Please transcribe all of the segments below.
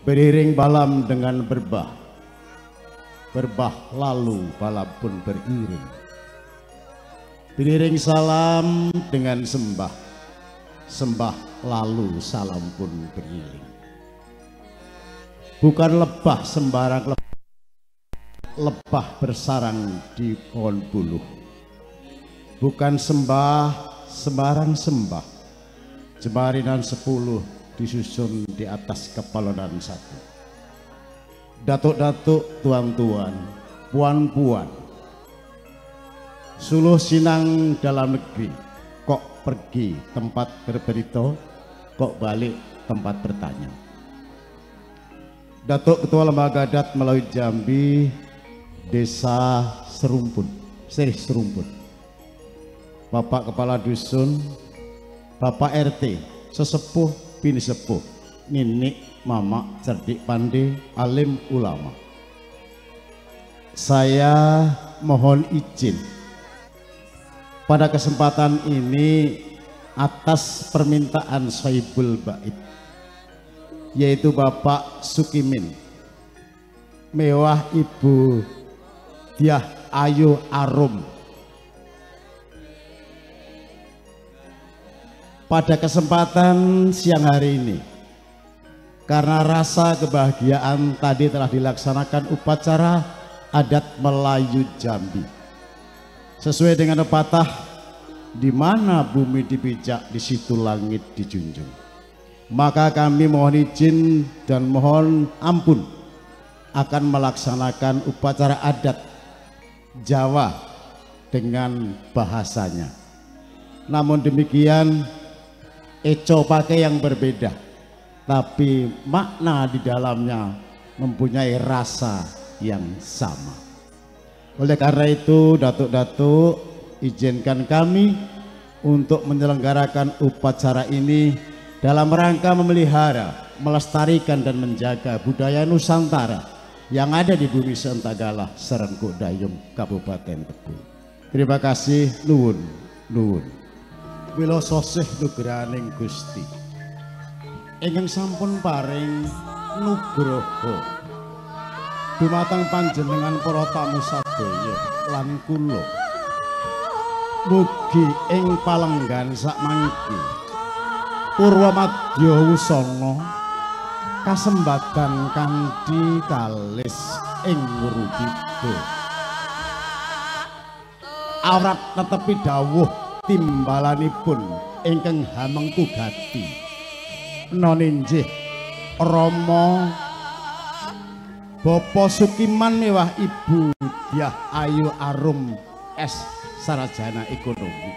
Beriring balam dengan berbah, berbah lalu balam pun beriring. Beriring salam dengan sembah, sembah lalu salam pun beriring. Bukan lebah sembarang lebah bersarang di pohon buluh. Bukan sembah sembarang sembah, jemarinan 10 disusun di atas kepalonan 1. Datuk-datuk, tuan-tuan, puan-puan, suluh sinang dalam negeri, kok pergi tempat berberita, kok balik tempat bertanya. Datuk Ketua Lembaga Adat Melawi Jambi, Desa Serumpun, Serih Serumpun, Bapak Kepala Dusun, Bapak RT, sesepuh bini sepuh, ninik, mama, cerdik pandai, alim ulama. Saya mohon izin pada kesempatan ini atas permintaan Sohibul Bait, yaitu Bapak Sukimin, mewah Ibu Diah Ayu Arum. Pada kesempatan siang hari ini, karena rasa kebahagiaan tadi telah dilaksanakan upacara adat Melayu Jambi. Sesuai dengan pepatah, di mana bumi dipijak, di situ langit dijunjung. Maka kami mohon izin dan mohon ampun akan melaksanakan upacara adat Jawa dengan bahasanya. Namun demikian, eco pakai yang berbeda, tapi makna di dalamnya mempunyai rasa yang sama. Oleh karena itu, datuk-datuk, izinkan kami untuk menyelenggarakan upacara ini dalam rangka memelihara, melestarikan dan menjaga budaya Nusantara yang ada di bumi Sentagala, Serengkuk Dayung, Kabupaten Tebu. Terima kasih, nuwun, nuwun. Wila sosih nugraning Gusti ingkang sampun paring nugraha dumateng panjenengan para tamu sadaya lan kula. Mugi ing palenggan sakmangke purwa madya wusana kasembatan kanthi kalis ing Wurudita awrat netepi dawuh timbalanipun ingkang hamengku gati noninjih Rama Bapa Sukiman mewah Ibu Diah Ayu Arum S sarjana ekonomi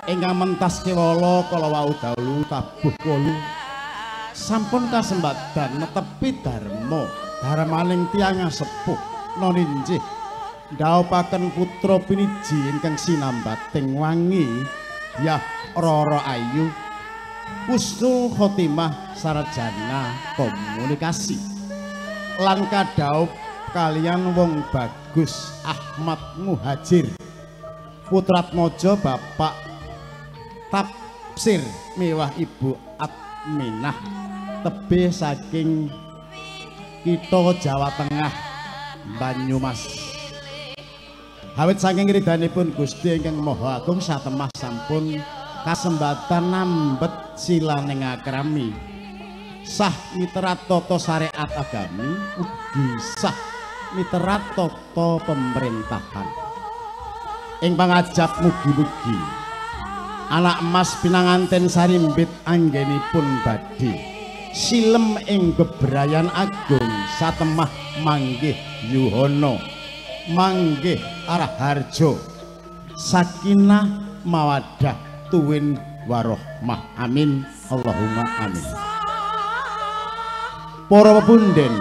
ingkang mentas kewala kala wau dalu tabuh wolu sampun kasembatan netepi dharma dharmaning tiyang sepuh noninjih ndhawuhaken putra piniji ingkang sinambating wangi Diah Roro Ayu Husnul Khotimah sarjana komunikasi lan kadhawuh kaliyan wong bagus Ahmad Muhajir Putratmaja Bapak Tafsir mewah Ibu Atminah tebih saking kita Jawa Tengah Banyumas. Hawit saking ridhanipun Gusti ingkang Maha Agung satemah sampun kasembatan nambet silaning akrami sah miterat tata syariat agami ugi sah miterat tata pemerintahan ing pangajap mugi-mugi anak emas pinanganten sarimbit anggenipun badhe silem ing bebrayan agung satemah manggih yuhana manggih arah harjo sakinah mawadah tuwin warohmah amin Allahumma amin. Para pepunden,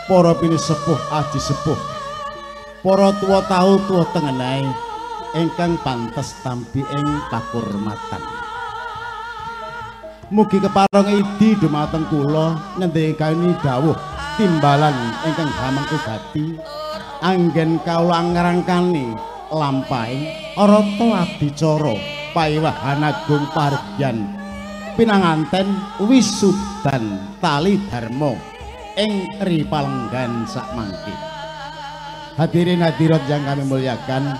para pinisepuh aji sepuh, para tuwa tahu tuwa tengenai ingkang pantes tampi ing kakurmatan, mugi kepareng idi dumateng kula ngendikani dawuh timbalan ingkang hamengku gati anggen kawula ngrangkani lampahing arata adicara paewahan agung pargyan pinanganten wisudan tali dharma ing ripalenggan sakmangke. Hadirin hadirat yang kami muliakan,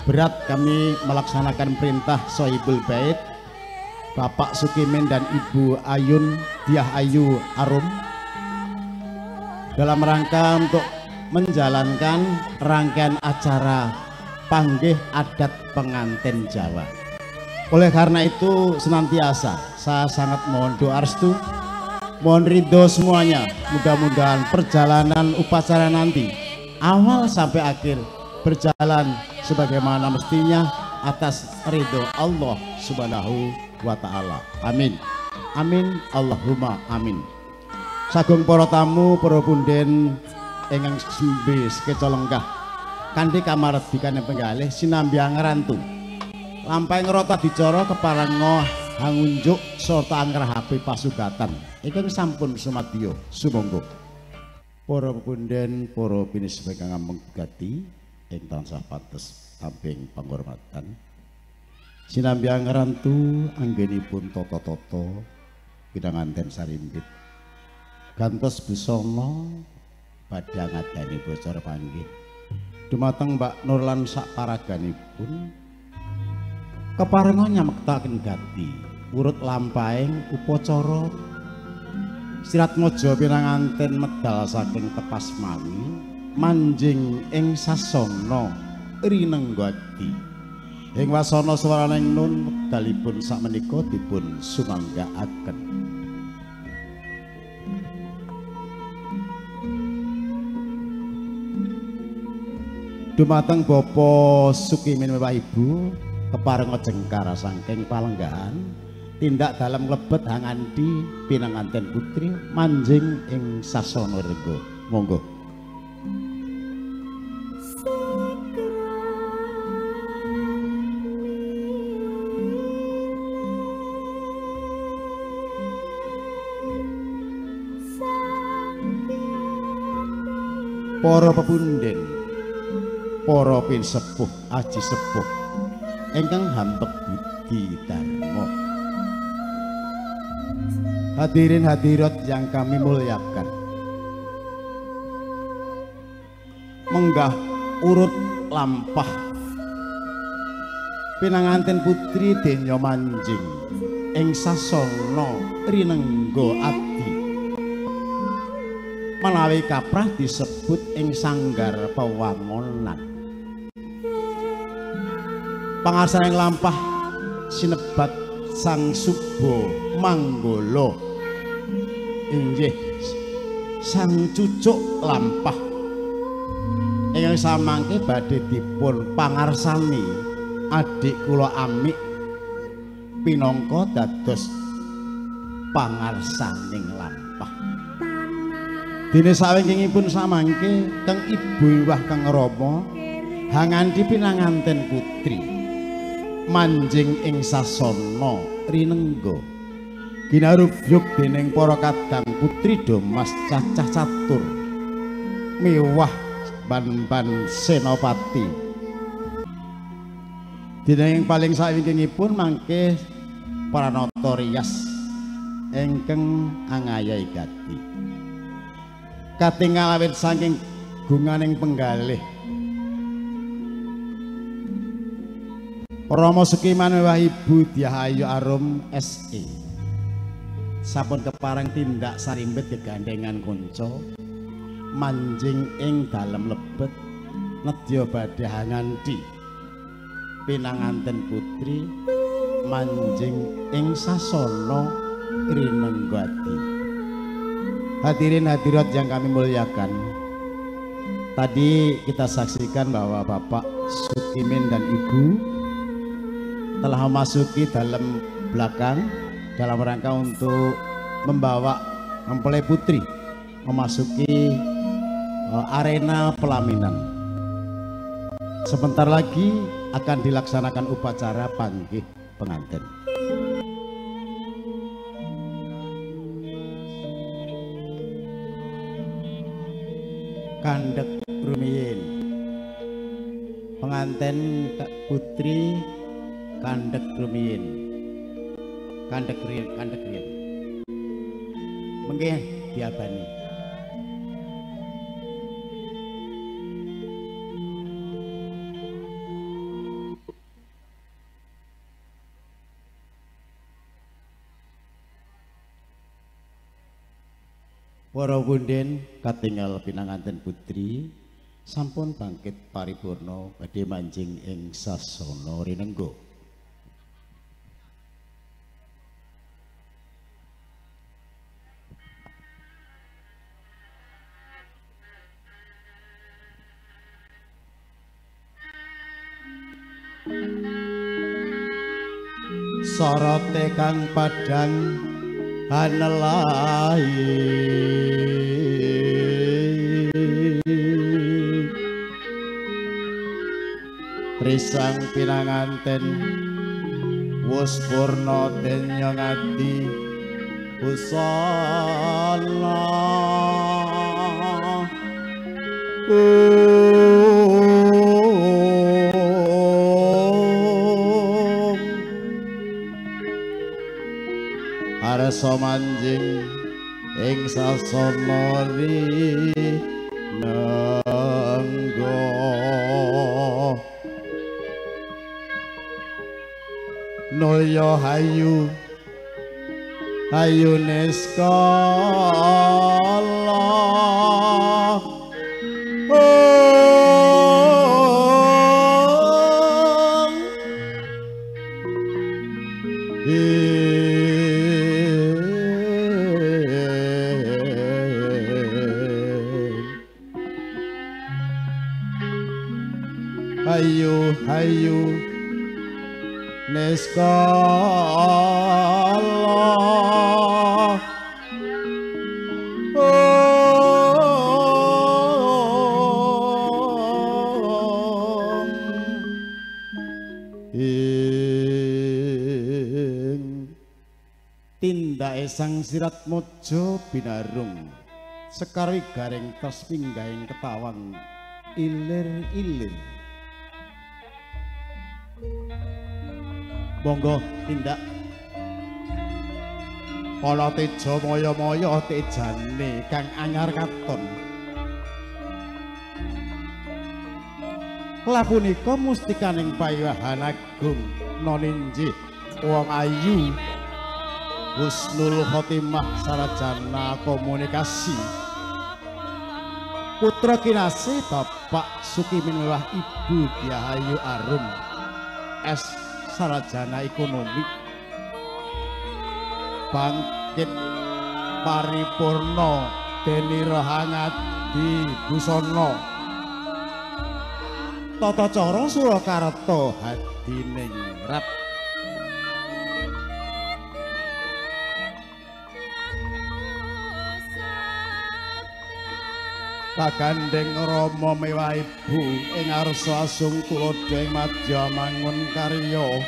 berat kami melaksanakan perintah Sohibul Bait Bapak Sukimin dan Ibu Ayun Diah Ayu Arum dalam rangka untuk menjalankan rangkaian acara panggih adat pengantin Jawa. Oleh karena itu senantiasa saya sangat mohon doa restu, mohon ridho semuanya. Mudah-mudahan perjalanan upacara nanti awal sampai akhir berjalan sebagaimana mestinya atas ridho Allah Subhanahu wa ta'ala. Amin. Amin. Allahumma amin. Sagung para tamu, para punden ingkang sembe sekeca lenggah kanthi kamardikane penggalih sinambi ngrantu lampahe ngrata dicara keparenga hangunjuk sarta anggrahapi pasugatan ingkang sampun sumadya sumangga. Para punden, para pinis ingkang ampun gati ing tansah pados tamping panghormatan sinambi ngrantu anggenipun tata-tata pinanganten sarimbit gantos busana badhe ngadani bocor panggih dumateng Mbak Nur lan sak paraganipun keparenga nyamektaken gati urut lampahing upacara sirat mojo pinanganten medal saking tepas mawi manjing ing sasana rinenggati ing wasana swaraning nun wekdalipun sakmenika dipun sumanggaaken. Dumateng Bapa Sukimin Bapak Ibu keparenga jengkar saking palenggahan tindak dalam lebet hangandi pinanganten putri manjing ing sasana rengga. Monggo. Para pepunden, para pinsepuh aji sepuh ingkang hampek budi dharma, hadirin hadirat yang kami muliakan, menggah urut lampah pinanganten putri denya manjing ing sasana rinengga ati menawi kaprah disebut ing sanggar pewangonan. Pangarsaning lampah sinebat Sang Suba Manggala inggih sang cucuk lampah ingkang samangke badhe dipun pangarsani adik kula Amik pinangka dados pangarsaning lampah. Dene sawingkingipun samangke kang Ibu Iwah Kang Rama hangandi pinanganten putri manjing ing sasana rinengga ginarubyuk dening para kadang putri Domas cacah catur miwah ban-ban senopati. Dene ing paling sawingkingipun mangke pranata rias ingkang angayahi gati katingal awit saking gunganing penggalih Rama Sukiman Wah Ibu Diah Ayu Arum SE sampun kepareng tindak sarimbit kegandengan konco manjing ing dalem lebet nedya badhe hangandi pinanganten putri manjing ing sasana rinenggati. Hadirin hadirat yang kami muliakan, tadi kita saksikan bahwa Bapak Sukimin dan Ibu telah memasuki dalam belakang dalam rangka untuk membawa mempelai putri memasuki arena pelaminan. Sebentar lagi akan dilaksanakan upacara panggih pengantin. Kandhek rumiyin pengantin putri kandhek rumiyin Kandhek riyen mengke diabani. Para punden katingal pinanganten putri sampun bangkit paripurna badhe manjing ing sasana rinengga. Sorote kang padhang hanelahi risang pinanganten wus purna denya ngadi busana arsa manjing ing sasana rinengga nulya hayu ayune skala hayu neskala tindake sang sirat mojo binarung sekarwi garing tos pinggahing ketawang ilir-ilir. Monggo tindak kala teja maya-maya tejane kang anyar katon. Lah punika mustikaning payahan agung noninjih wong ayu husnul khotimah sarajana komunikasi putra kinasih Bapak Sukimin Mewah Ibu Diahayu Arum S sarajana ekonomi bangkit paripurna deni rahangadi busana tata cara Surakarta hadining rap kagandeng Rama Mewah Ibu ing arsa asung tuladha ing madya mangun karya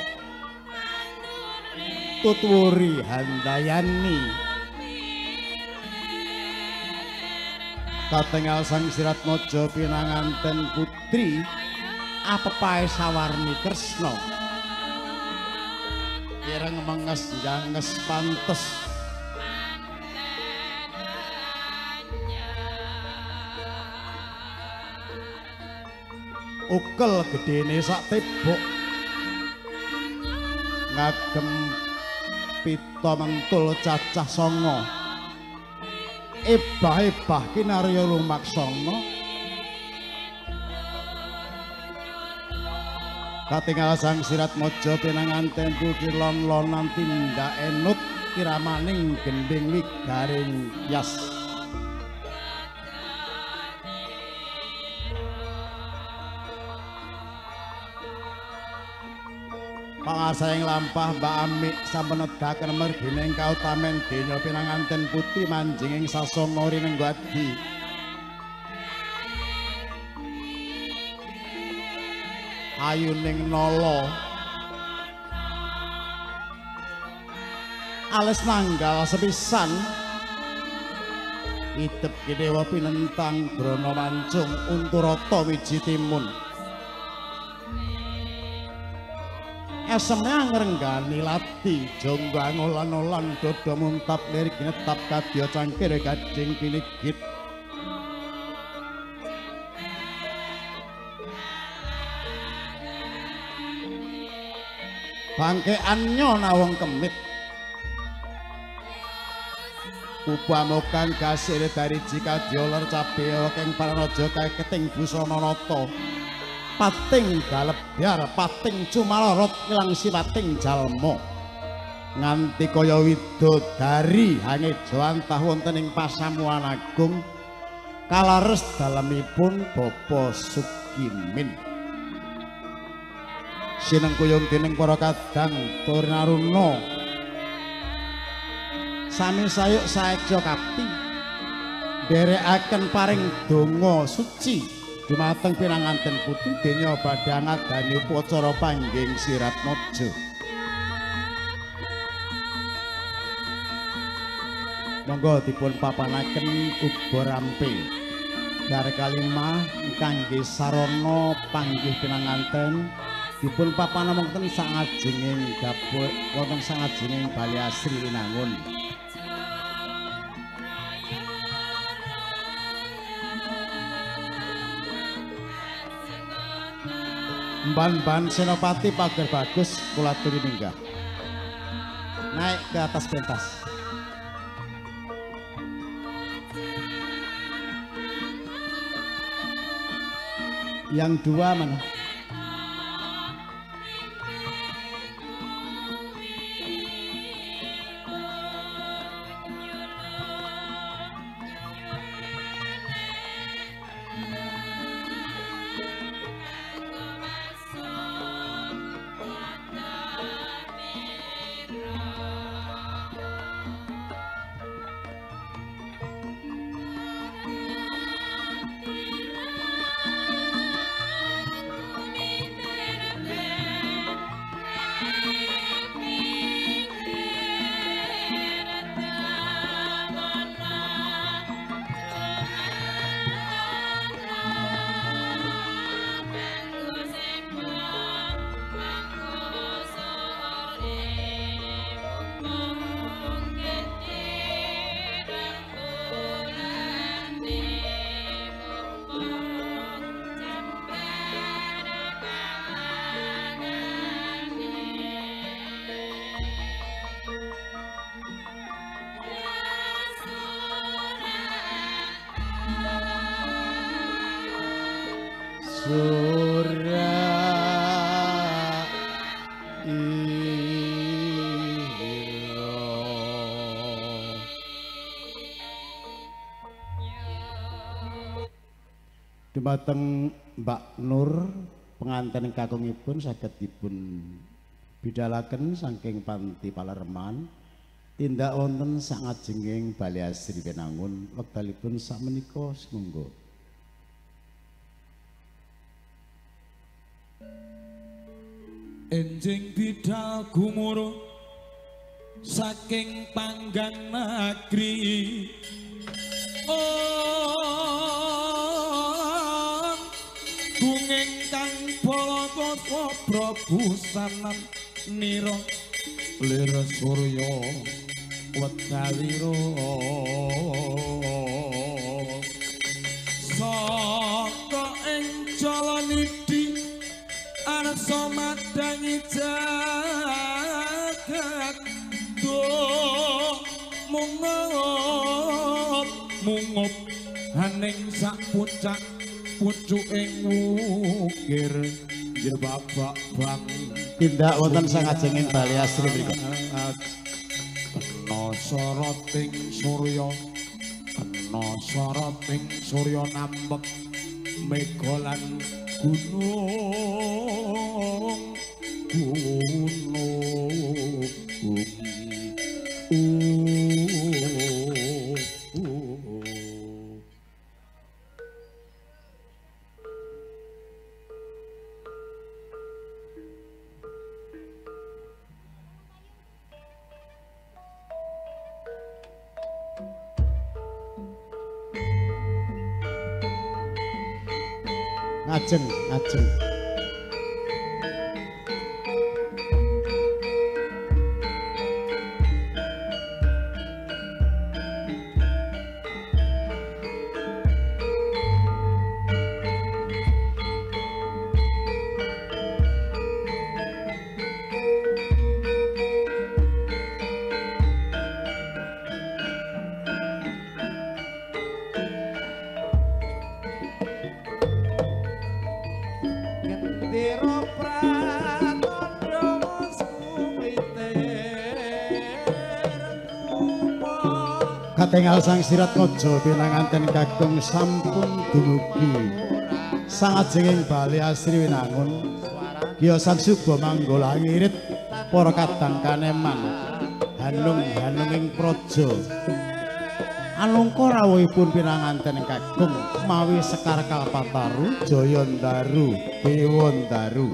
tutwuri handayani katingal sang sirat mojo pinanganten putri apepahe sawarni Kresna ireng menges janges pantes ukel gedene sak tebok ngagem pita mentul cacah sanga ebah-ebah kinarya lumaksana katingal sang sirat mojo pinanganten putri lon-lonan tindak enut kiramaning gending wigaring yas pangarsaing lampah Mbak Amik sampun nedahaken mergining kautamen denya pinanganten putri manjing ing sasana rinenggadi ayuning nala ales nanggal sepisan idep kidewa pinentang brana mancung unturata wiji timun eseme ngrenggani lati jongga ngolan-olan dodo muntap lirik netap kadya cangkir gading pinigit bangkeannya nawang kemit upamukan gasir dari jika dioler cabeo keng paranojo kaya keting busana nata pating galebyar pating cumalorot ilang sipating jalma nganti kaya widodari hangeja antah wonten ing pasamuan agung kalares dalemipun Bapa Sukimin sineng kuyung dening para kadang Turinaruna sami sayuk saekja kapti nderekaken paring donga suci dumateng pinanganten putu denya badhe ngadani upacara pangging Siratmaja monggo dipun papanaken uga rampe dar kalimah kangge sarana panggih pinanganten dipun papanan wonten sangajenging dapur wonten sangajenging Bali Asri Winangun Ban-ban Senopati Pager Bagus kula aturi minggah. Naik ke atas pentas. Yang dua mana? Dumateng Mbak Nur penganten kakungipun saged dipun bidhalaken saking Panti Palerman tindak wonten sangajenging Bali Asri Winangun wektalipun sakmenika sumangga. Enjing bidhal gumuru saking panggang negeri bunging kang balata Prabu sanan nira lir surya wedalira saka ing jalanidi arsa madangi jagat do mungup haning sak pucak pucuking wukir jerbabak bang tindak wonten sangajenging Bali Asri mriku kena soroting surya nambek mega lan gunung ngajeng Katingal sang sirat mojo pinanganten kakung sampun dumugi sangajenging bali asri winangun kiyosan suba manggala ngirit para kadang kaneman hanung-hanunging praja alungka rawuhipun pinanganten kakung mawi Sekar Kalpataru Jayandaru Dewandaru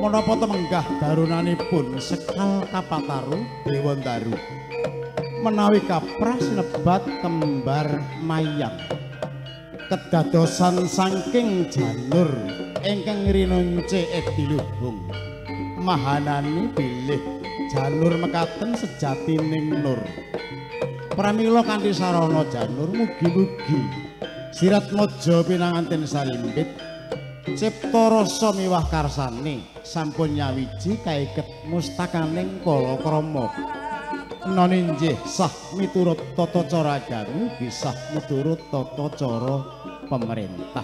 menapa temenggah darunanipun Sekar Kalpataru Dewandaru menawi kaprah sinebat kembar mayang kedadosan saking janur ingkang rinunce edilubung mahanani bilih janur mekaten sejatining nur pramila kanthi sarana janur mugi-mugi sirat mojo pinanganten salimpit cipta rasa miwah karsane sampun nyawiji kaiket mustakaning kalakrama menawi nggih sah miturut tata cara agami bisa miturut tata cara pemerintah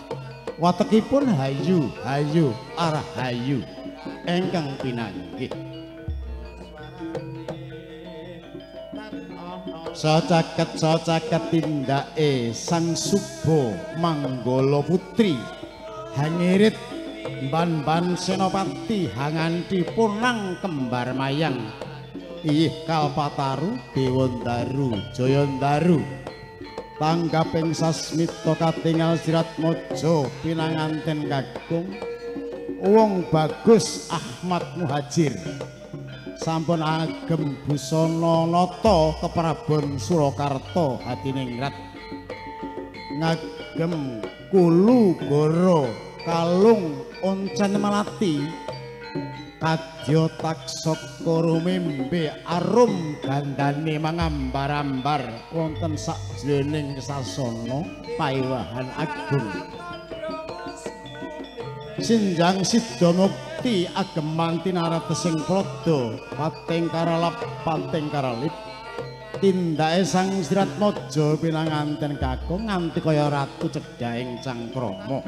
watekipun hayu hayu arah hayu engkang pinanggih sacaket tindake sang Suba Manggala Putri hangirit ban-ban senopati hanganti punang kembar mayang ih Kalpataru Dewandaru Jayandaru tanggaping sasmita katingal sirat mojo pinanganten kakung wong bagus Ahmad Muhajir sampun agem busana nata keprabon Surakarta Hadiningrat ngagem kulu goro kalung oncen melati kadya taksaka rumembe arum gandane mangambar-ambar wonten sajroning sasana paewahan agung sinjang sida mukti ageman tinaratesing prada pating karalap pating karalip tindake sang sirat mojo pinanganten kakung nganti kaya ratu cedhahing cangkrama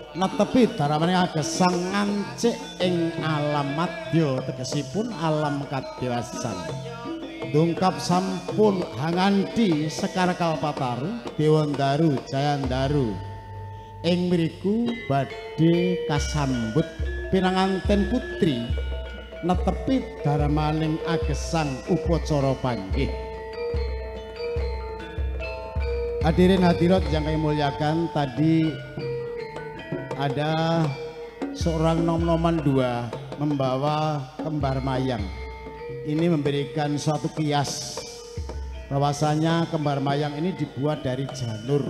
netepi daramaning agesang ngancik ing alam madya tegesipun alam kadewasan dungkap sampun hanganti Sekar Kalpataru Dewandaru Jayandaru ing mriku badhe kasambut pinanganten putri netepi daramaning agesang upacara panggih. Hadirin hadirat yang kami muliakan, tadi ada seorang nom-noman dua membawa kembar mayang. Ini memberikan suatu kias bahwasanya kembar mayang ini dibuat dari janur.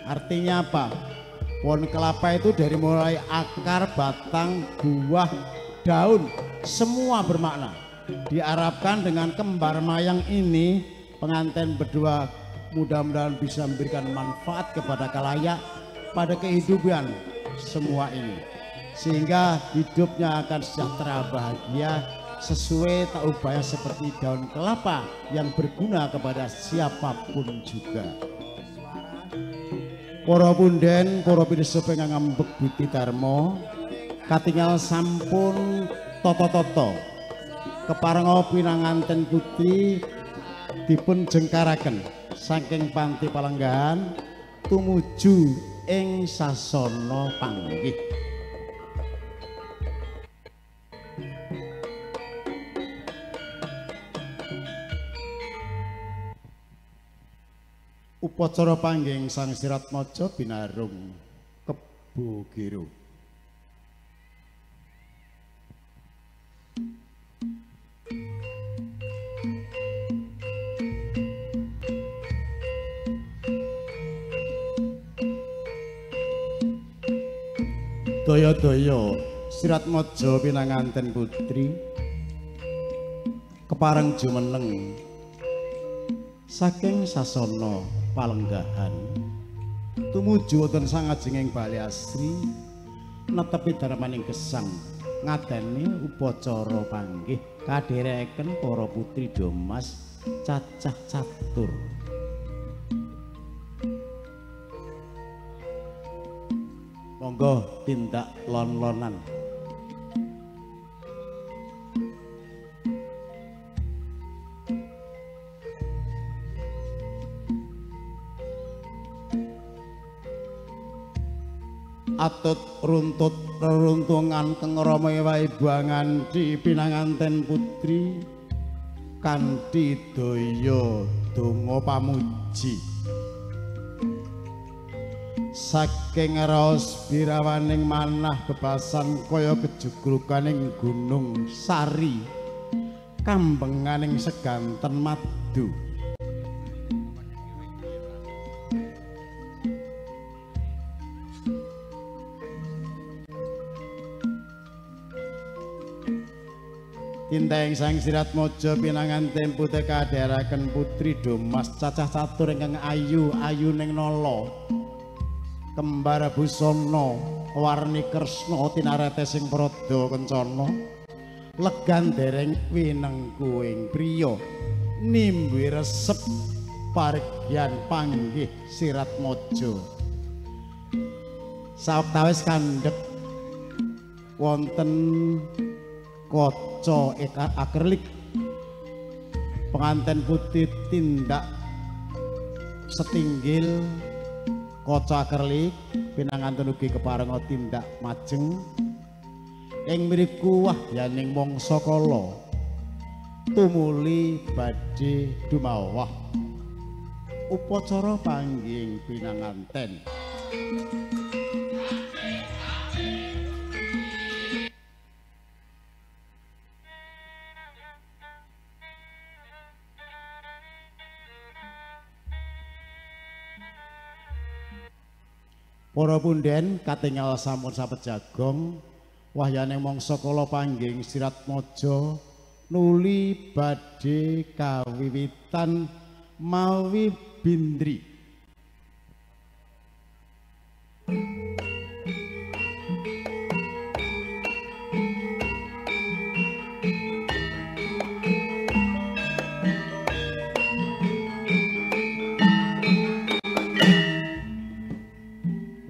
Artinya apa? Pohon kelapa itu dari mulai akar, batang, buah, daun, semua bermakna. Diharapkan dengan kembar mayang ini pengantin berdua mudah-mudahan bisa memberikan manfaat kepada kalayak pada kehidupan semua ini, sehingga hidupnya akan sejahtera bahagia sesuai tak upaya seperti daun kelapa yang berguna kepada siapapun juga. Para punden, para pirsa ingkang ngambek Buti Darma, katingal sampun tata-tata keparenga pinanganten putri dipun jengkaraken saking panti palenggahan tumuju ing sasana panggih. Upacara panggih sang sirat maja binarung Kebo Gero. Daya-daya sirat maja pinanganten putri kepareng jumeneng saking sasana palenggahan tumuju wonten sangajenging bali asri netepi darmaning gesang ngadani upacara panggih kadhereken para putri Domas cacah catur. Monggo tindak lon-lonan. atut runtut reruntungan keng rama ibu di pinanganten putri kanthi daya donga pamuji saking raos birawaning manah bebasan kaya kejugrukaning gunung sari kambenganing seganten madu Tindaing sang Sirat Mojo pinanganten putih kadheraken putri Domas cacah catur ingkang ayu ayuning nala kembar busana warni kresna tinarete sing prada kencana legan dereng winengku ing priya nimbi resep parigyan panggih Sirat Mojo sawetawis kandhek wonten kaca akrilik penganten putih tindak setinggil kaca akrilik pinanganten ugi keparenga tindak majeng ing mriku wahyaning mangsa kala tumuli badhe dumawah upacara panggih pinanganten Para punden katingal sampun sapejagong wahyaning mangsa kala panggih Sirat Mojo nuli badhe kawiwitan mawi bindri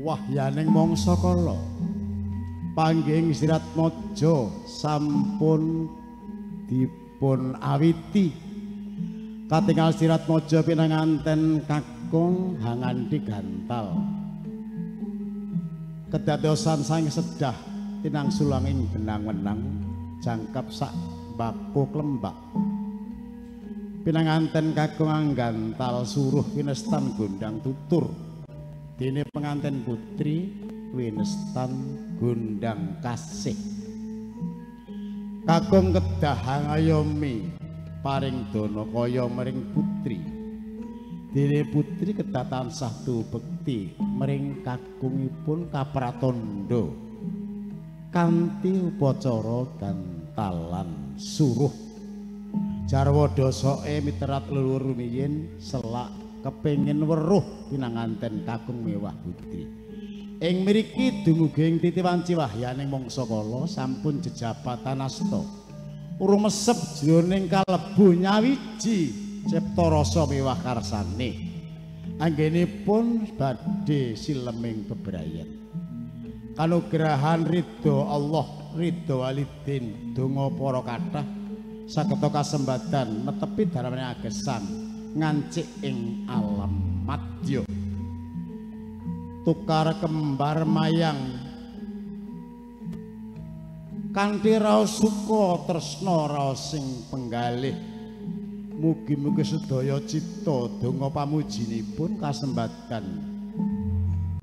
wahyaning mangsa kala panggih Sirat Mojo sampun dipun awiti katingal Sirat Mojo pinanganten kakung hangandi gantal kedadosan sang sedah tinang sulanging benang-wenang jangkap sak baku klembak pinanganten kakung anggantal suruh winestan gondang tutur dene penganten putri winestan gondang kasih kakung kedah ngayomi paring dana kaya mring putri dene putri kedah tansah bekti mring kakungipun kapratandha kanthi upacara gantalan suruh jarwa dasake miterat leluhur rumiyin selak kepengin weruh pinanganten kakung mewah putri ing mriki dumuging titi wanci wahyaning mangsa kala sampun jejabatan asta urung mesep jroning kalebu nyawiji cipta rasa mewah karsane anggenipun badhe sileming bebrayan kanugrahan ridho Allah ridho walidin donga para kathah sageta kasembatan netepi daramane agesan ngancik ing alam madya tukar kembar mayang kanthi raos suka tresna raos sing penggalih mugi-mugi sedaya cita donga pamujinipun kasembatan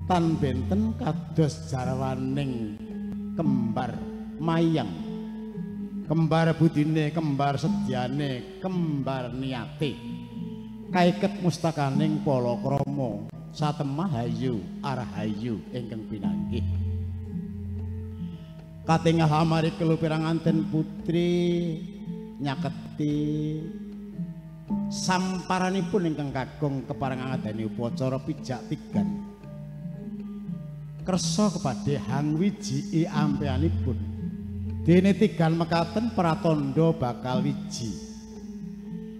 tan benten kados jarwaning kembar mayang kembar budine kembar sedyane kembar niate kaiket mustakaning palakrama satemah hayu arhayu ingkang pinanggih katingal hamari kelu piranganten putri nyaketi samparanipun ingkang kakung kepareng ngadani upacara pijak tigan kersa kepadhe hang wiji ampeanipun dene tigan mekaten pratandha bakal wiji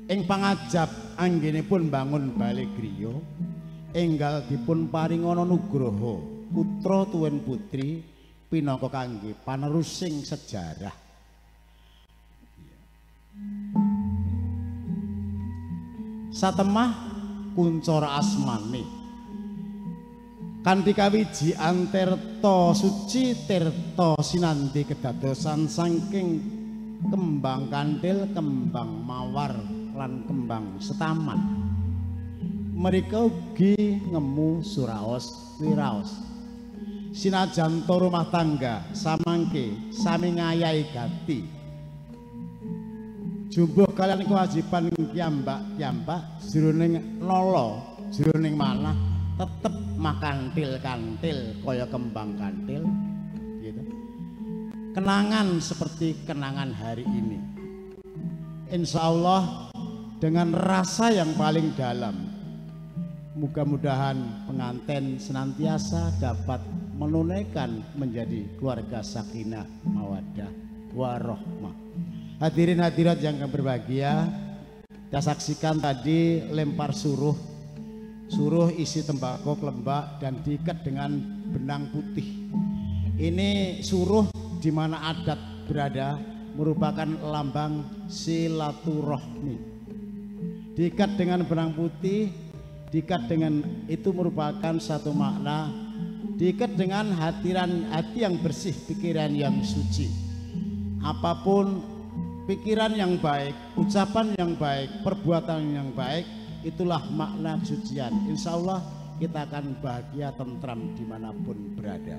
ing pangajab anggenipun bangun bali griya enggal dipun paringana nugraha putra tuwin putri pinaka kangge panerusing sejarah satemah kuncara asmane kanthi kawijian tirta suci tirta sinandi kedadosan saking kembang kanthil, kembang mawar lan kembang setaman. Mereka ugi ngemu suraos wiraos. Sinajan to rumah tangga samangke sami ngayahi gati. Jumbuh kalian kewajiban kiambak jroning lolo, jroning manah tetep makan kantil kaya kembang kantil gitu. Kenangan seperti kenangan hari ini, insya Allah dengan rasa yang paling dalam, mudah-mudahan pengantin senantiasa dapat menunaikan menjadi keluarga sakinah mawaddah warohmah. Hadirin hadirat yang berbahagia, kita saksikan tadi lempar suruh isi tembakau kelembak dan diikat dengan benang putih. Ini suruh di mana adat berada merupakan lambang silaturahmi. Diikat dengan benang putih, diikat dengan itu merupakan satu makna, diikat dengan hati yang bersih, pikiran yang suci. Apapun pikiran yang baik, ucapan yang baik, perbuatan yang baik, itulah makna kesucian. Insya Allah kita akan bahagia tentram dimanapun berada.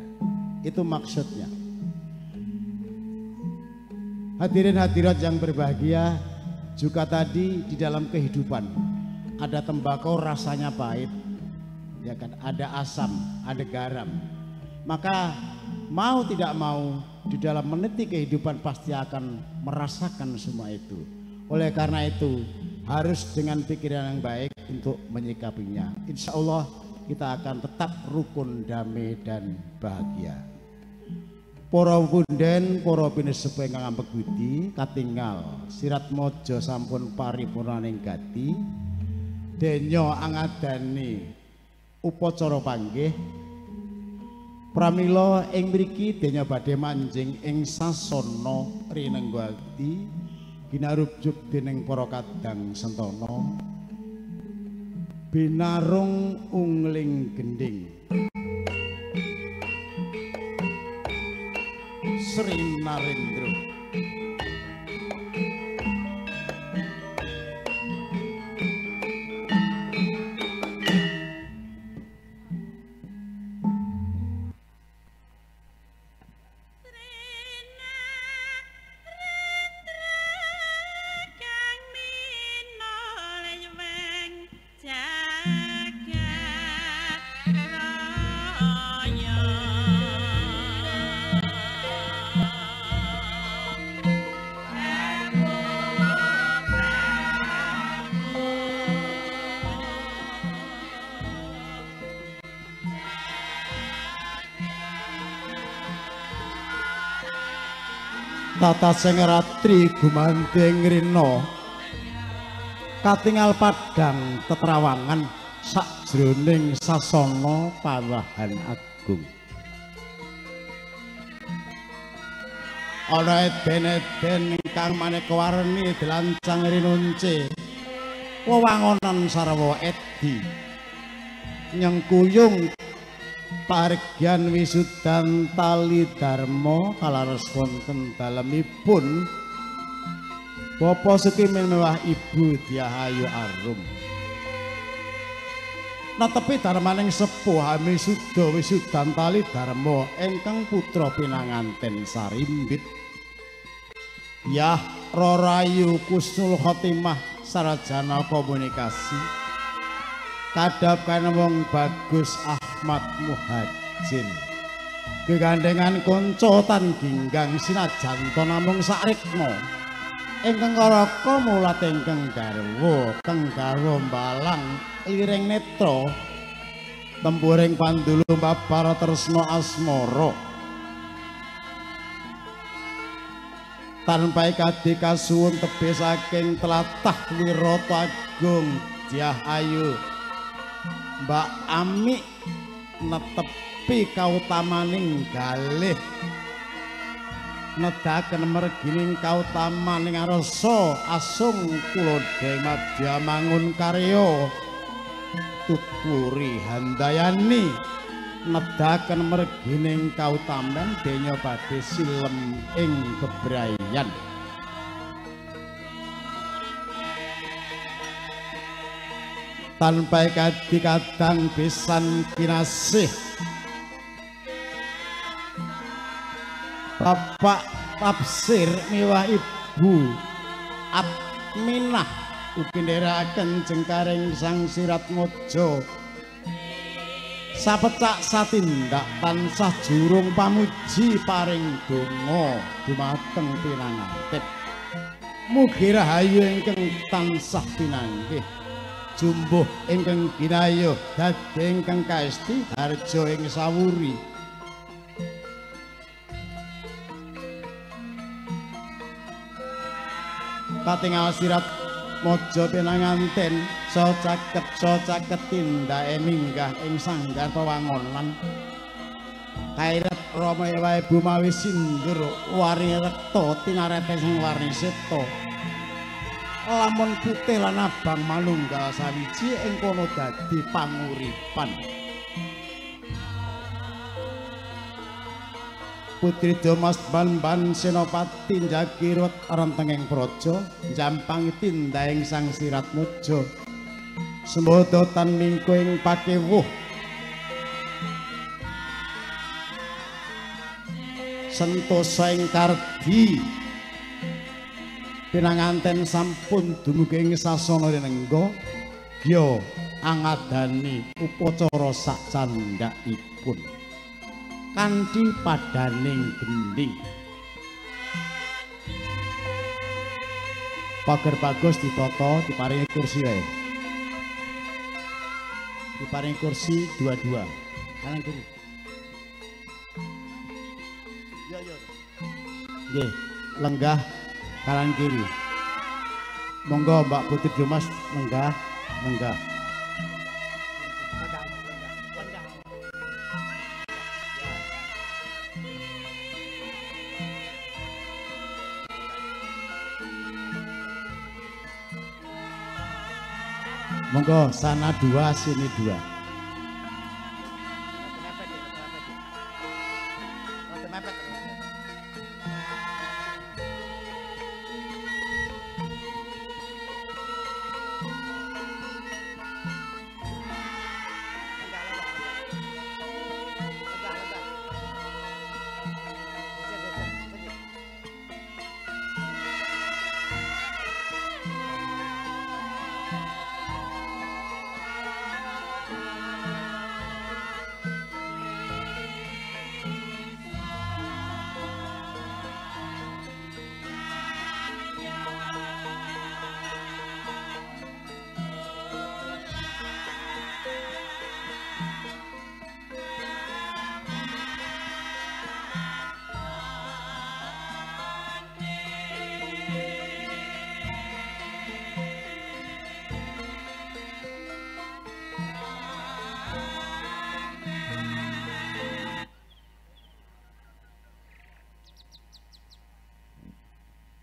Itu maksudnya. Hadirin hadirat yang berbahagia, juga tadi di dalam kehidupan ada tembakau rasanya pahit, ya kan? Ada asam, ada garam. Maka mau tidak mau di dalam meniti kehidupan pasti akan merasakan semua itu. Oleh karena itu harus dengan pikiran yang baik untuk menyikapinya. Insya Allah kita akan tetap rukun, damai dan bahagia. Para punden, para pinesepuh ingkang ambek budi, katingal sirat mojo sampun paripurnaning gati. Denya angadani upacara panggih. Pramila ing mriki denya badhe manjing ing sasana rinenggati ginarujuk dening para kadang sentana binarung ungling gending Sri Narendra. Tata sing ratri gumandhing rina katingal padang tetrawangan sakjroning sasana pawahan agung. Ana eden-eden ingkang maneka warni delancang rinunce wewangonan sarwa edi nyengkuyung parigyan wisudan tali dharma kalares wonten dalemipun Bapa Sukimin mewah Ibu Diahayu Arum. Netepi darmaning sepuh Hamisuda wisudan tali dharma ingkang putra pinanganten Sarimbit. Yah Rorayu Kusnul Khotimah sarjana komunikasi. Kadhap kanewong Bagus Ahmad Muhajin gegandengan konco tan ginggang sinajan to namung sakrikna ingkang karaka mulat ingkang garwa kang garwa mbalang liring netra tempuring pandulu babar tresna asmara tanpa kadi kasuwun tebih saking tlatah Wirata Agung Diahayu Mbak Ami netepi kautamaning galih nedahaken mergining kautamaning arsa asung kula Madya mangun karya tuturi handayani nedaken mergining kautamen denya badhe silem ing bebrayan. Tanpa kadi kadang pisan kinasih Bapak Tafsir miwah Ibu Atminah ugi ndherekaken jengkaring Sang Siratmojo sapecak satindak tansah jurung pamuji paring donga dumateng pinanganten. Mugi rahayu ingkang tansah pinanggih jumbuh ingkang ginayuh dadi ingkang kaesti harja ing sawuri. Katingal Siratmojo pinanganten so caket tindake minggah ing sanggar pewangonan kairet Rama wae bumawi sindur warni rekta tinarete sing warni seta lamun putih lan abang manunggal sawiji ing kono dadi panguripan. Putri Damas Banban Senopati Jagirut rentenging praja jampang tindahing Sang Siratmojo sembodotan mingkuing pakewuh sentosa ing kardi pinanganten sampun dumugi ing sasana Renengga gya angadani upacara sak candhakipun kanthi padaning gending. Pager bagus ditata diparingi kursi wae. Diparingi kursi dua-dua. Kanan kiri. Yo yo. Nggih, lenggah kanan kiri. Monggo Mbak Putri Damas lenggah. Monggo sana dua sini dua.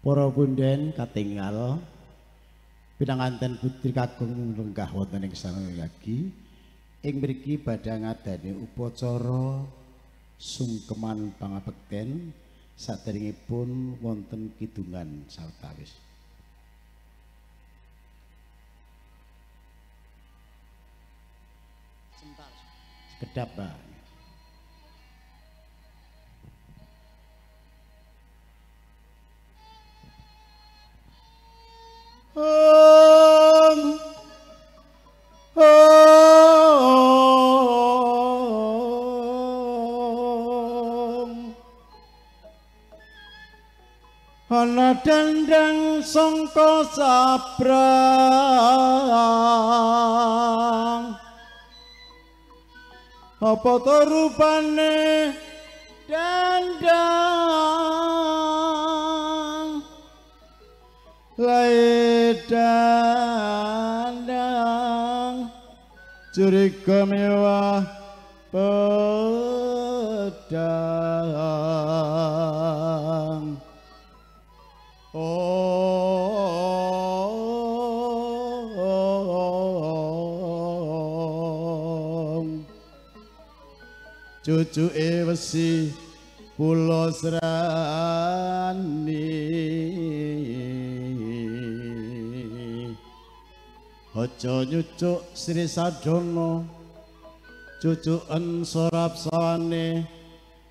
Para punden katingal pinanganten putri kakung lenggah wonten ing sanayagi ing mriki badhe ngadani upacara sungkeman pangabekten saderengipun wonten kidungan sawetawis. Sekedap, Pak. Ana dandang sangka sabrang apa to rupane dandang lae dandang curiga mewah pedang. cucuke wesi kula srani aja nyucuk Sri Sadana cucuken sorap sawane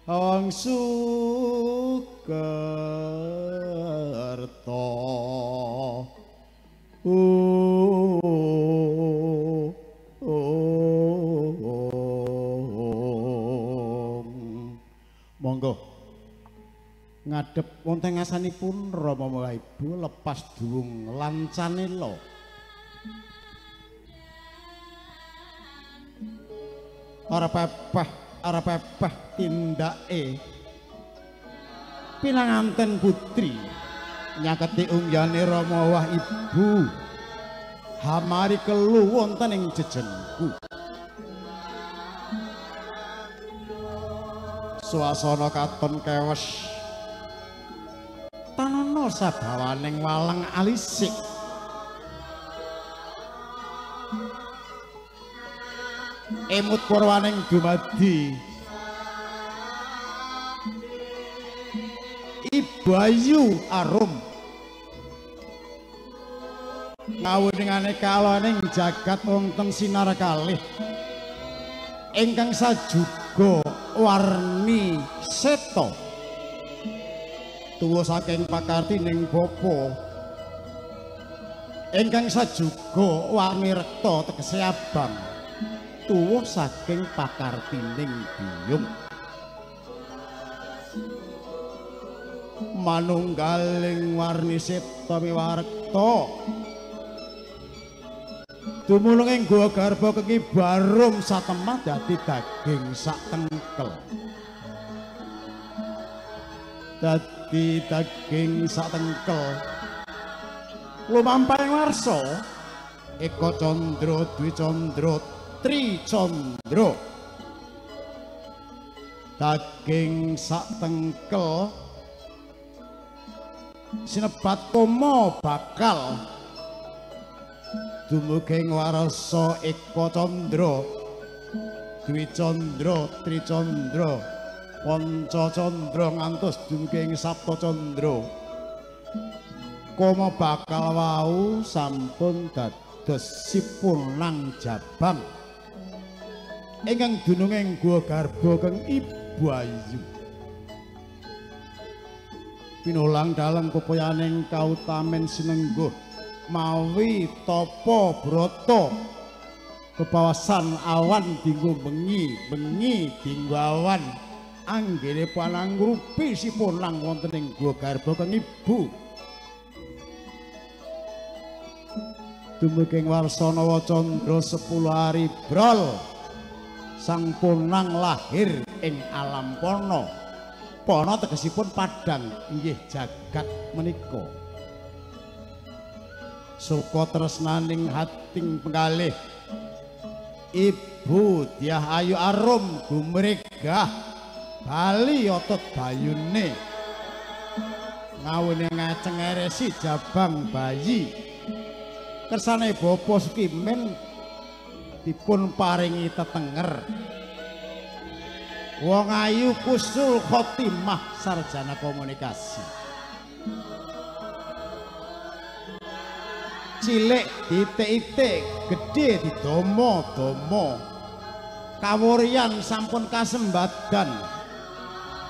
Wong Sukerto monggo ngadep wonten ngasanipun Rama Ibu lepas duwung lancane lo ora pepeh tindake pinanganten putri nyaketi unggane Rama Ibu hamari kelu wonten ing jejenku suasana katon kewes tanana sabawaning walang alisik emut purwaning dumadi Ibu Ayu Arum ngawuningane kalaning jagat wonten sinar kalih ingkang sajuga warni seta tuwa saking pakartining bapa ingkang sajuga warni rekta tegese abang tuwa saking pakartining biyung manunggaling warni seta miwarekta dumulung ing guwa garba kenging barum satemah dadi daging sak tengkel dadi daging sak tengkel lumampahing warsa Eka Candra Dwi Candra Tri Candra daging sak tengkel sinebat koma bakal dumuging warasa Eka Candra Dwi Candra Tri Candra Panca Candra ngantos dumuging Sapta Candra koma bakal wau sampun dados sipunang jabang ingkang dununging guwa garba keng Ibu Ayu pinulang dalem pepoyaning kautamen sinengguh mawi tapa brata kebawasan awan dinggo bengi dinggo awan anggene panangrupi sipunang wonten ing guwa garba keng Ibu dumuging Warsana Candra 10 hari brol sang punang lahir ing alam pono pono tegesipun padang inggih jagat menika suka tresnaning hating penggalih Ibu Dyah Ayu Arum gumregah bali otot bayune ngawune ngaceng eresi jabang bayi kersane Bapa Sukimen dipun paringi tetenger wong ayu kusul khotimah sarjana komunikasi cilik ditik-itik gedhe didomo-domo kawuryan sampun kasembadan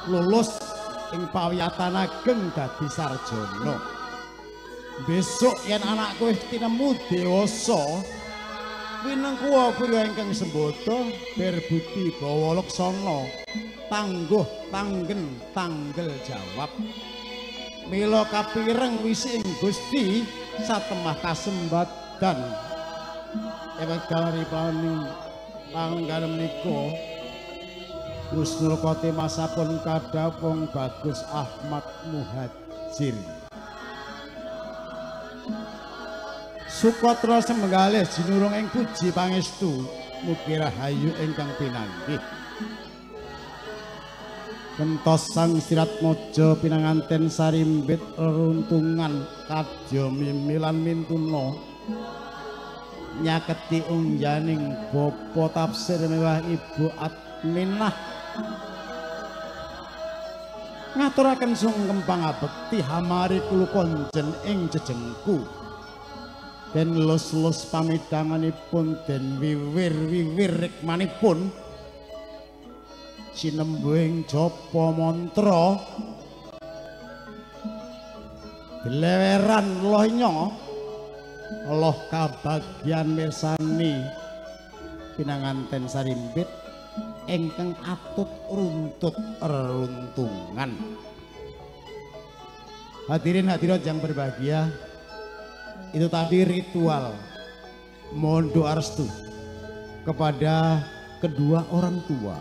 lulus ing pawiyatan ageng dadi sarjana besok yen anakku wis tinemu dewasa winengkuwa kula ingkang sembada berbuti bawa laksana tangguh tanggen tanggel jawab mila kapireng wising Gusti satemah kasembadan ewekdal ripani panggara menika Husnul Khotimah sampun kadhapung Bagus Ahmad Muhajir Sukotra semenggalih jinurung ing puji pangestu mugi rahayu ingkang pinanggih kentos sang sirat mojo pinanganten sarimbit reruntungan kadya mimilan mintuna nyaketi ungjaning bapa tafsir mewah Ibu Adminah Ngaturaken sungkem pangabekti hamari kula konjen ing jejengku. Den lus-lus pamidanganipun den wiwir-wiwir rikmanipun sinembuing japa mantra dileweran lonya Allah kabagyan mirsani pinanganten sarimbit ingkang atut runtut reruntungan. Hadirin hadirat yang berbahagia, itu tadi ritual mohon doa restu kepada kedua orang tua.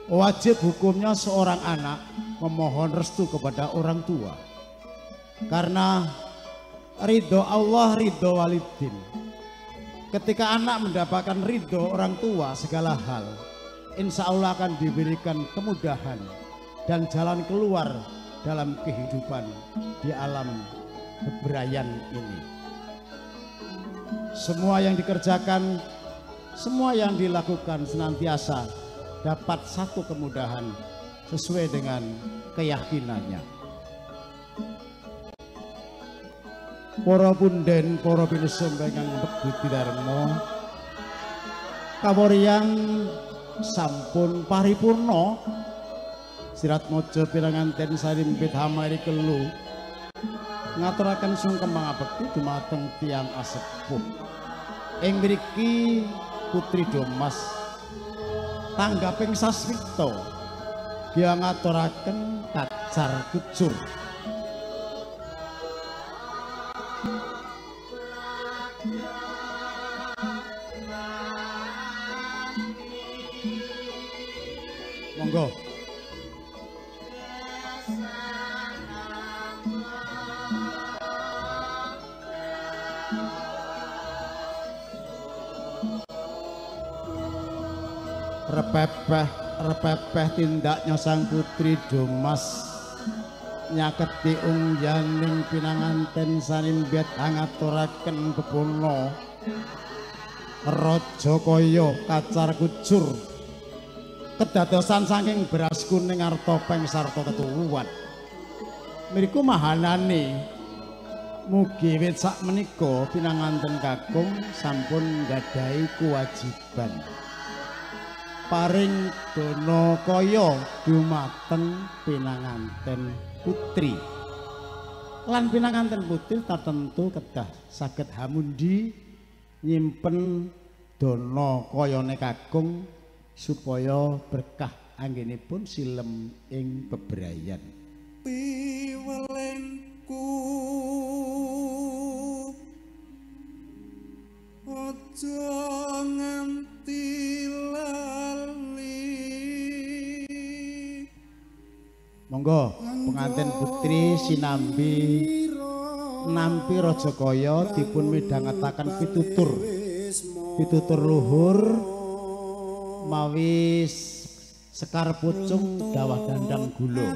Wajib hukumnya seorang anak memohon restu kepada orang tua, karena ridho Allah, ridho walidin. Ketika anak mendapatkan ridho orang tua segala hal, insya Allah akan diberikan kemudahan dan jalan keluar dalam kehidupan di alam bebrayan ini. Semua yang dikerjakan, semua yang dilakukan senantiasa dapat satu kemudahan sesuai dengan keyakinannya. Para punden, para pinusum ingkang bekti dharma, kawuriyan sampun paripurna. Sirat maja pinanganten sarimbit hamari kelu ngaturaken sungkem pangabekti dumateng tiyang asepuh. Ing mriki Putri Domas tanggaping sasmita dia ngaturaken kacar kucur. Monggo. Repepeh tindaknya sang Putri Domas nyaketi ungyaning pinanganten sarimbit angaturaken bepuna Raja Kaya kacar kucur kedadosan saking beras kuning arta peng sarta tetuwuhan. Mriku mahanane mugi wit sak menika pinanganten kakung sampun nggadahi kewajiban paring dana kaya dumateng pinanganten putri. Lan pinanganten putri tertentu kedah saged hamundi nyimpen dana kayane kakung supaya berkah anggenipun silem ing bebrayan. Piwelengku aja nganti lali. Monggo pengantin putri sinambi nampi Raja Kaya dipun midhangetaken pitutur luhur mawi sekar pucung dawah dandang gula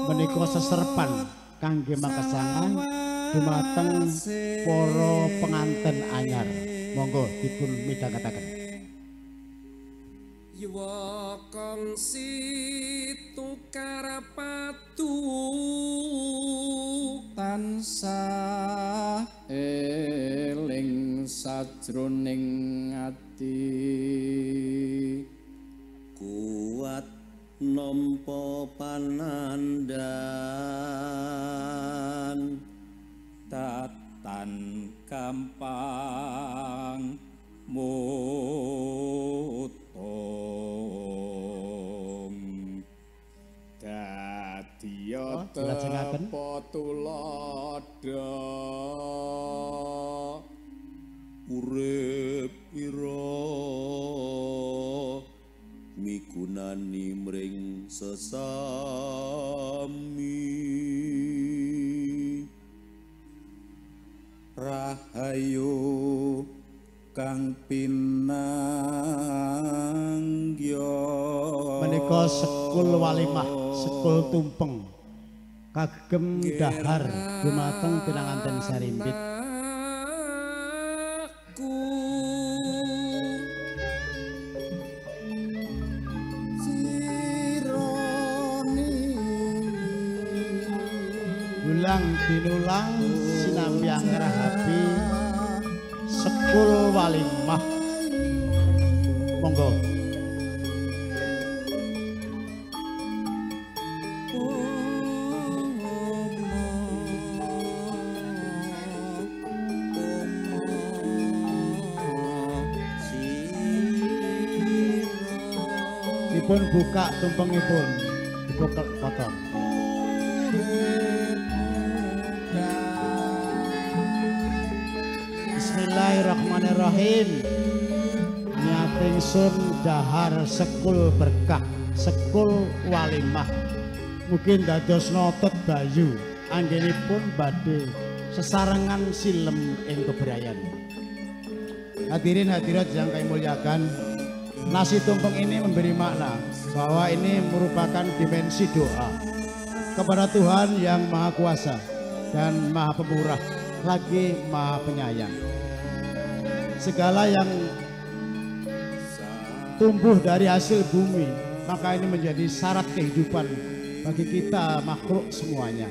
menika seserpan kangge makesangan dumateng para penganten anyar. Monggo dipun midhangetaken. Yuwa kongsi tukar patu tansah eling sajroning ati kuat nampa panandhan tatan gampang mutong dadiya tepa tuladha urip ira migunani mring sesami rahayu kang pinanggya menika sekul walimah sekul tumpeng kagem dahar dumateng pinanganten sarimbit. dulang dinulang sinambi angrahapi sekul walimah. Monggo. Dipun buka tumpengipun, dibuka potong. Bismillahirrahmanirrahim. Niat ingsun dahar sekul berkah, sekul walimah. Mungkin dados notot bayu, anggenipun badhe sesarengan silem ing kebrayan. Hadirin hadirat yang kami muliakan, nasi tumpeng ini memberi makna bahwa ini merupakan dimensi doa kepada Tuhan yang Maha Kuasa dan Maha Pemurah lagi Maha Penyayang. Segala yang tumbuh dari hasil bumi, maka ini menjadi syarat kehidupan bagi kita makhluk semuanya.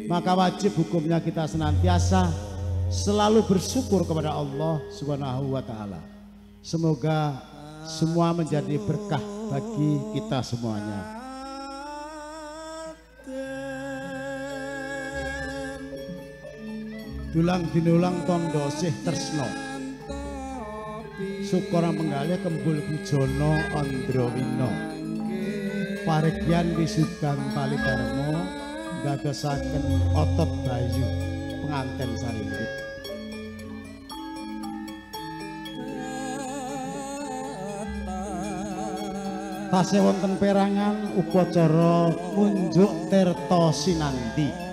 Maka wajib hukumnya kita senantiasa selalu bersyukur kepada Allah Subhanahu wa Ta'ala. Semoga semua menjadi berkah bagi kita semuanya. Dulang dinulang tondo sih tresno, syukur penggalih kembul bujono andrawino, paregyan wisudan tali dharma dadosaken otot bayu penganten sarimbit. Tasih wonten perangan upacara ngunjuk tirta sinandi.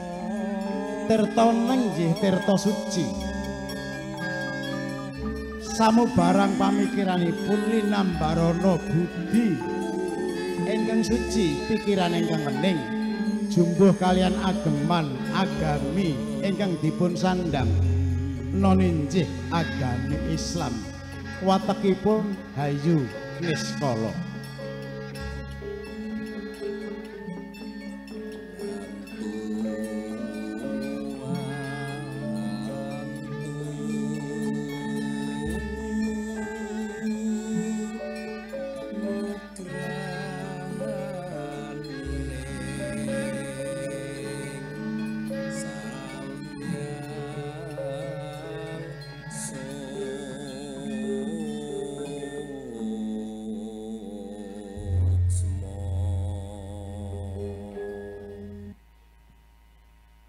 Tirta nenggih tirta suci. Samubarang pamikiranipun linambarana budi ingkang suci, pikiran ingkang wening, jumbuh kalian ageman agami ingkang dipun sandang noninjih agami Islam. Watekipun hayu niskala.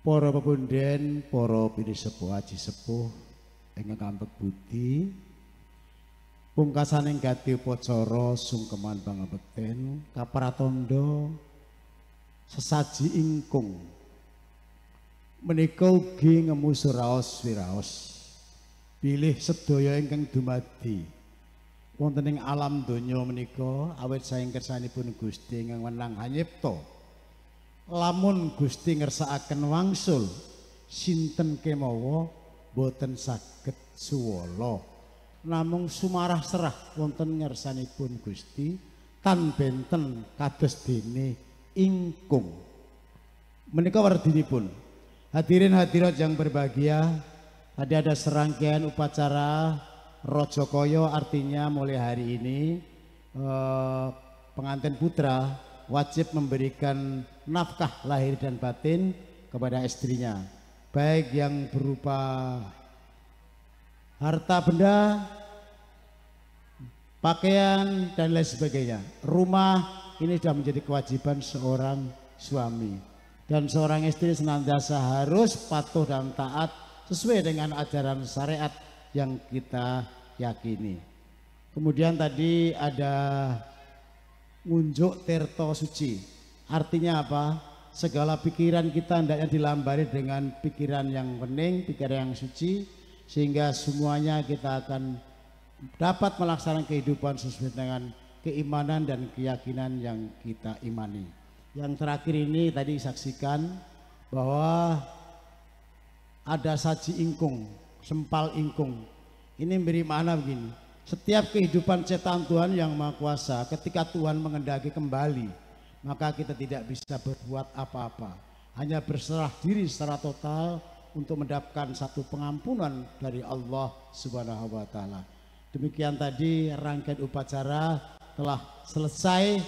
Para pepunden, para bini sepuh aji sepuh ingkang kampek budi, pungkasaning gati upacara sungkeman pangabekten kapratandha sesaji ingkung menika ugi ngemu suraos wiraos bilih sedaya ingkang dumadi wonten ing alam donya menika awit saking kersanipun Gusti ingkang wenang hanyipta. Lamun Gusti ngersakaken wangsul sinten kemawa boten saged suwala, namung sumarah serah wonten ngersanipun Gusti tan benten kados dene ingkung. Menika werdinipun. Hadirin hadirat yang berbahagia, tadi ada serangkaian upacara Rajakaya, artinya mulai hari ini pengantin putra wajib memberikan nafkah lahir dan batin kepada istrinya, baik yang berupa harta benda, pakaian dan lain sebagainya. Rumah ini sudah menjadi kewajiban seorang suami, dan seorang istri senantiasa harus patuh dan taat sesuai dengan ajaran syariat yang kita yakini. Kemudian tadi ada ngunjuk tirta suci, artinya apa? Segala pikiran kita hendaknya dilambari dengan pikiran yang bening, pikiran yang suci, sehingga semuanya kita akan dapat melaksanakan kehidupan sesuai dengan keimanan dan keyakinan yang kita imani. Yang terakhir ini tadi saksikan bahwa ada saji ingkung, sempal ingkung. Ini memberi makna begini. Setiap kehidupan ciptaan Tuhan yang Maha Kuasa, ketika Tuhan mengendaki kembali, maka kita tidak bisa berbuat apa-apa. hanya berserah diri secara total untuk mendapatkan satu pengampunan dari Allah Subhanahu wa taala. Demikian tadi rangkaian upacara telah selesai.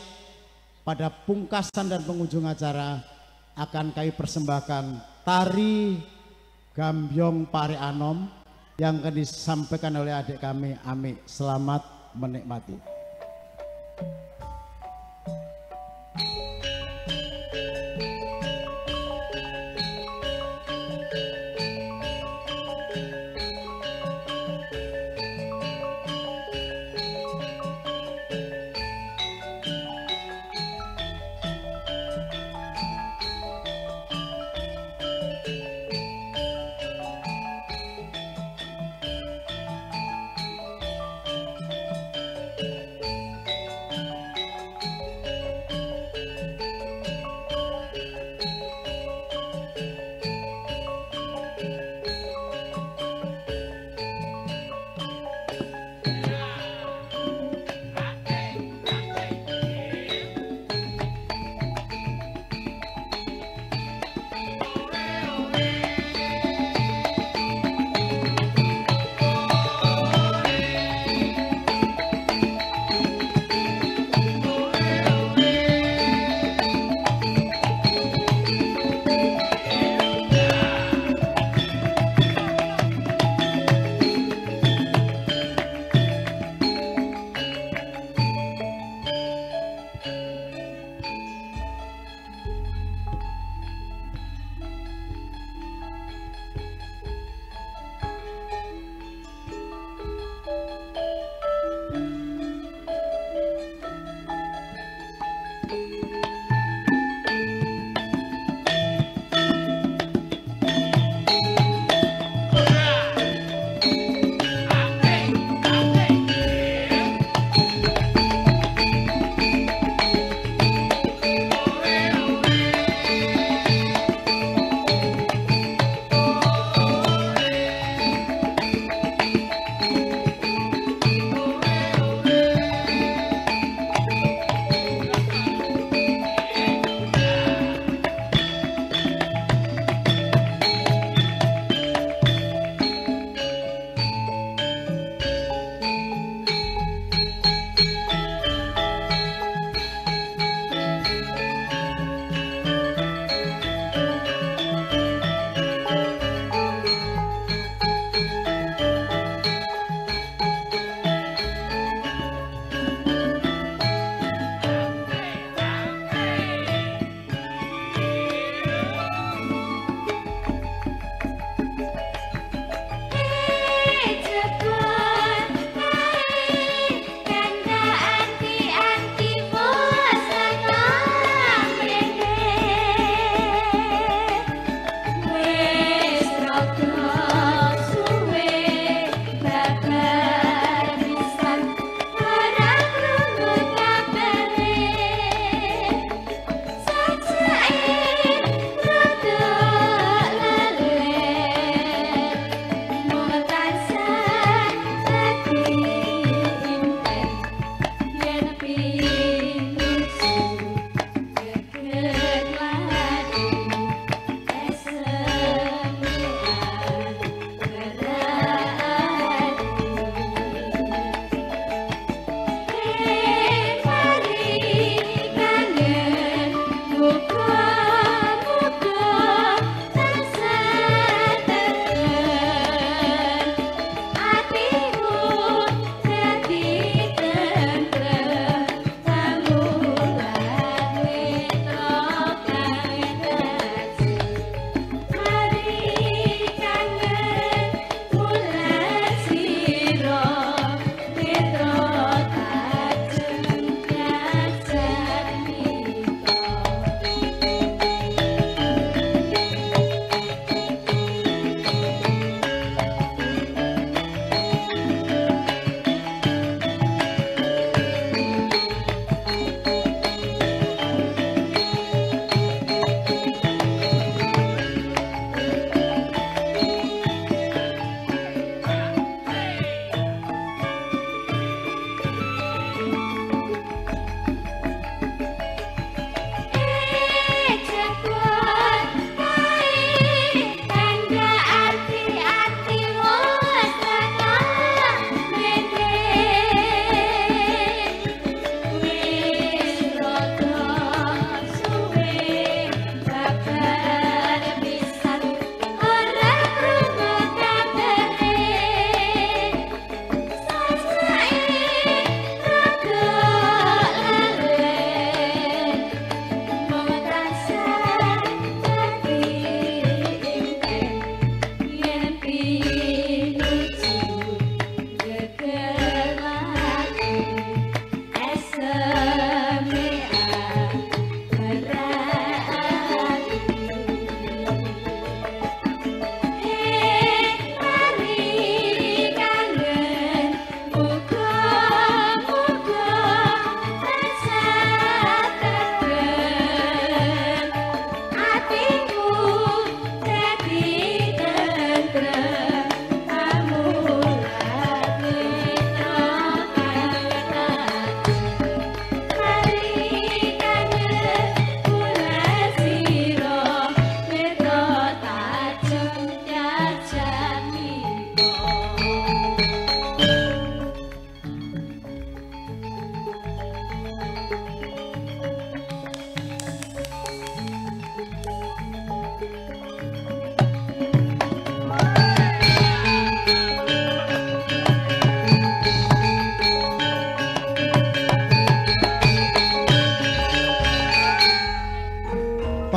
Pada pungkasan dan penghujung acara akan kami persembahkan tari Gambyong Pare Anom yang akan disampaikan oleh adik kami Ami. Selamat menikmati.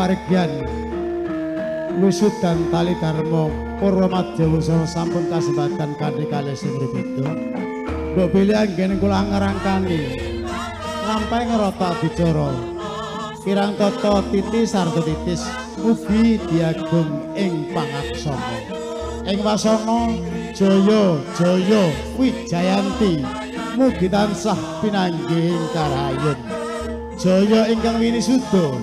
pamargian wisudan tali dharma Purwomadya Wusana sampun kasebatan kanthi kalih sing ribeda. Mbok bilih anggen kula ngrangkani lampahe ngrata bicara kirang tata titis sarta titis mugi diagung ing pangaksana ing wasana jaya jaya wijayanti mugi tansah pinanggih karayun jaya ingkang winisuda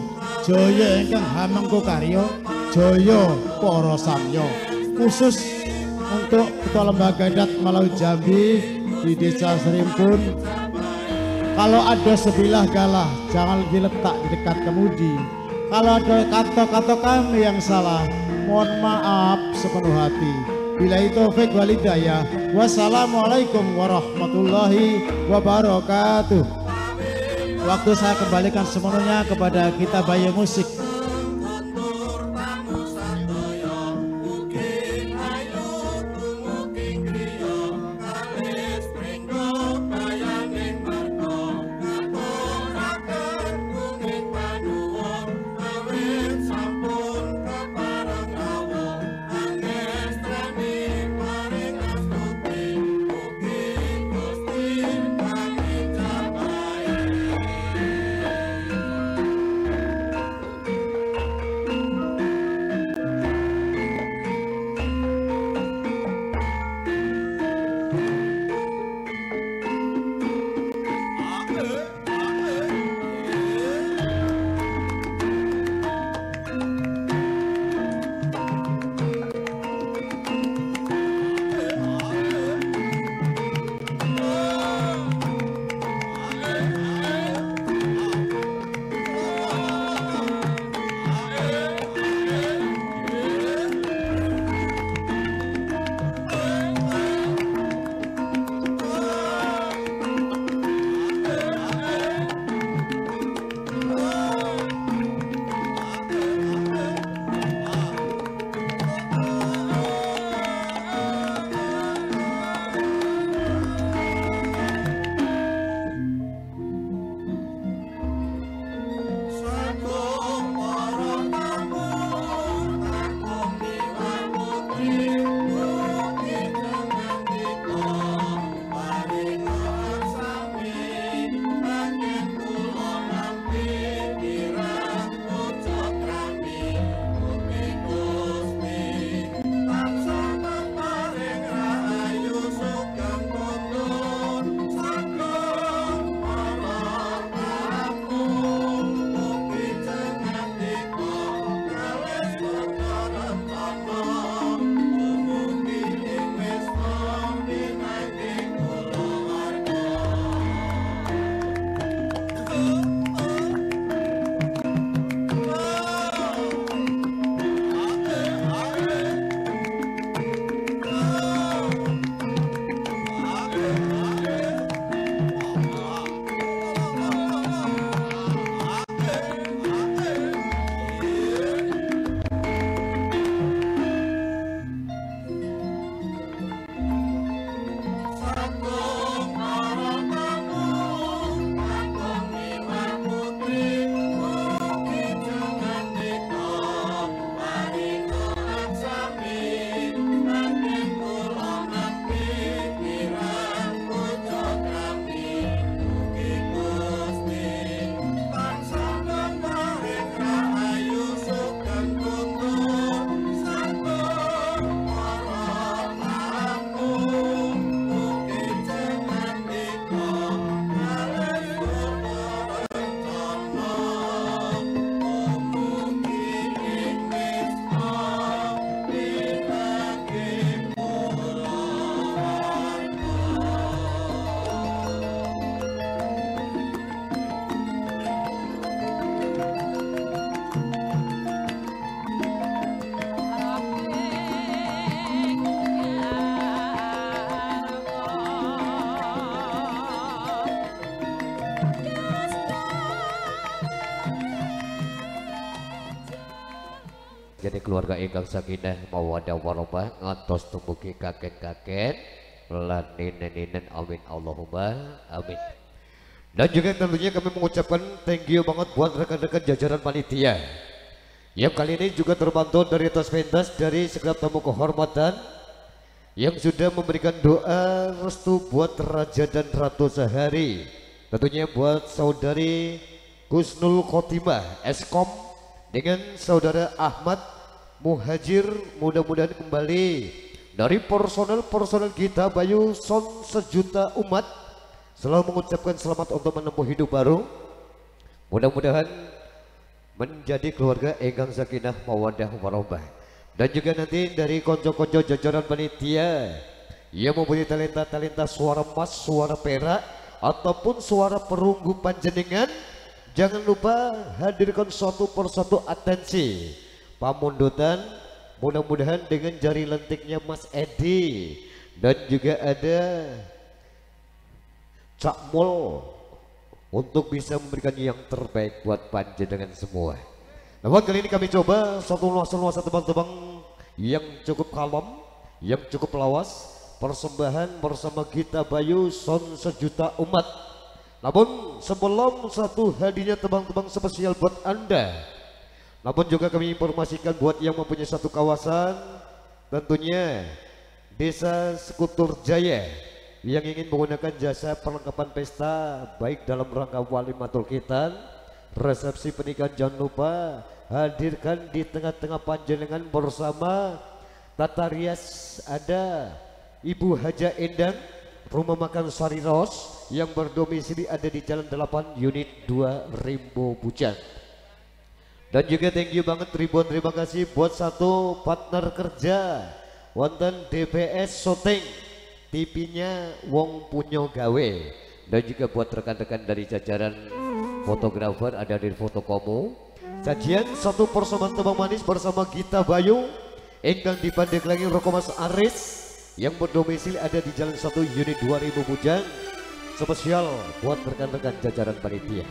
jaya ingkang hamengko karya jaya para samya khusus untuk Ketua Lembaga Adat Malawi Jambi di Desa Serimpun. Kalau ada sebilah galah jangan diletak di dekat kemudi. Kalau ada kata-kata kami yang salah mohon maaf sepenuh hati. Billahi taufik wal hidayah. Wassalamualaikum warahmatullahi wabarakatuh. Waktu saya kembalikan sepenuhnya kepada kita Bayu Musik. Jadi keluarga ingkang sakinah mawaddah warahmah ngantos tumugi kakek-kakek lan ninen-ninen, amin Allahumma amin. Dan juga tentunya kami mengucapkan thank you banget buat rekan-rekan jajaran panitia Yang kali ini juga terbantu dari atas pentas dari segenap tamu kehormatan yang sudah memberikan doa restu buat Raja dan Ratu sehari. Tentunya buat saudari Kusnul Khotimah Eskom dengan saudara Ahmad Muhajir, mudah-mudahan kembali dari personel kita Bayu Son sejuta umat selalu mengucapkan selamat untuk menempuh hidup baru. Mudah-mudahan menjadi keluarga enggang sakinah mawaddah warahmah. Dan juga nanti dari konco-konco jajaran panitia yang mempunyai talenta-talenta suara emas, suara perak ataupun suara perunggu panjenengan, jangan lupa hadirkan satu persatu atensi pamundutan, mudah-mudahan dengan jari lentiknya Mas Edi dan juga ada Cak Mul untuk bisa memberikan yang terbaik buat panjenengan semua. Namun kali ini kami coba satu nuansa tebang-tebang yang cukup kalem, yang cukup lawas, persembahan bersama Gita Bayu Son sejuta umat. Namun sebelum satu hadiahnya tebang-tebang spesial buat Anda, namun juga kami informasikan buat yang mempunyai satu kawasan, tentunya Desa Sekutur Jaya yang ingin menggunakan jasa perlengkapan pesta baik dalam rangka walimatul khitan, resepsi pernikahan, jangan lupa hadirkan di tengah-tengah panjenengan bersama tata rias ada Ibu Haja Endang, rumah makan Sari Ros yang berdomisili ada di Jalan 8 Unit 2 Rimbo Bujan. Dan juga thank you banget ribuan terima kasih buat satu partner kerja wonten DBS Shooting TV-nya Wong Punyo Gawe, dan juga buat rekan-rekan dari jajaran fotografer ada di Fotokomo. Sajian satu persembahan tebang manis bersama Gita Bayu engkang dipandeglangi Roko Mas Aris yang berdomisili ada di Jalan 1 Unit 2000 Bujang, spesial buat rekan-rekan jajaran panitia.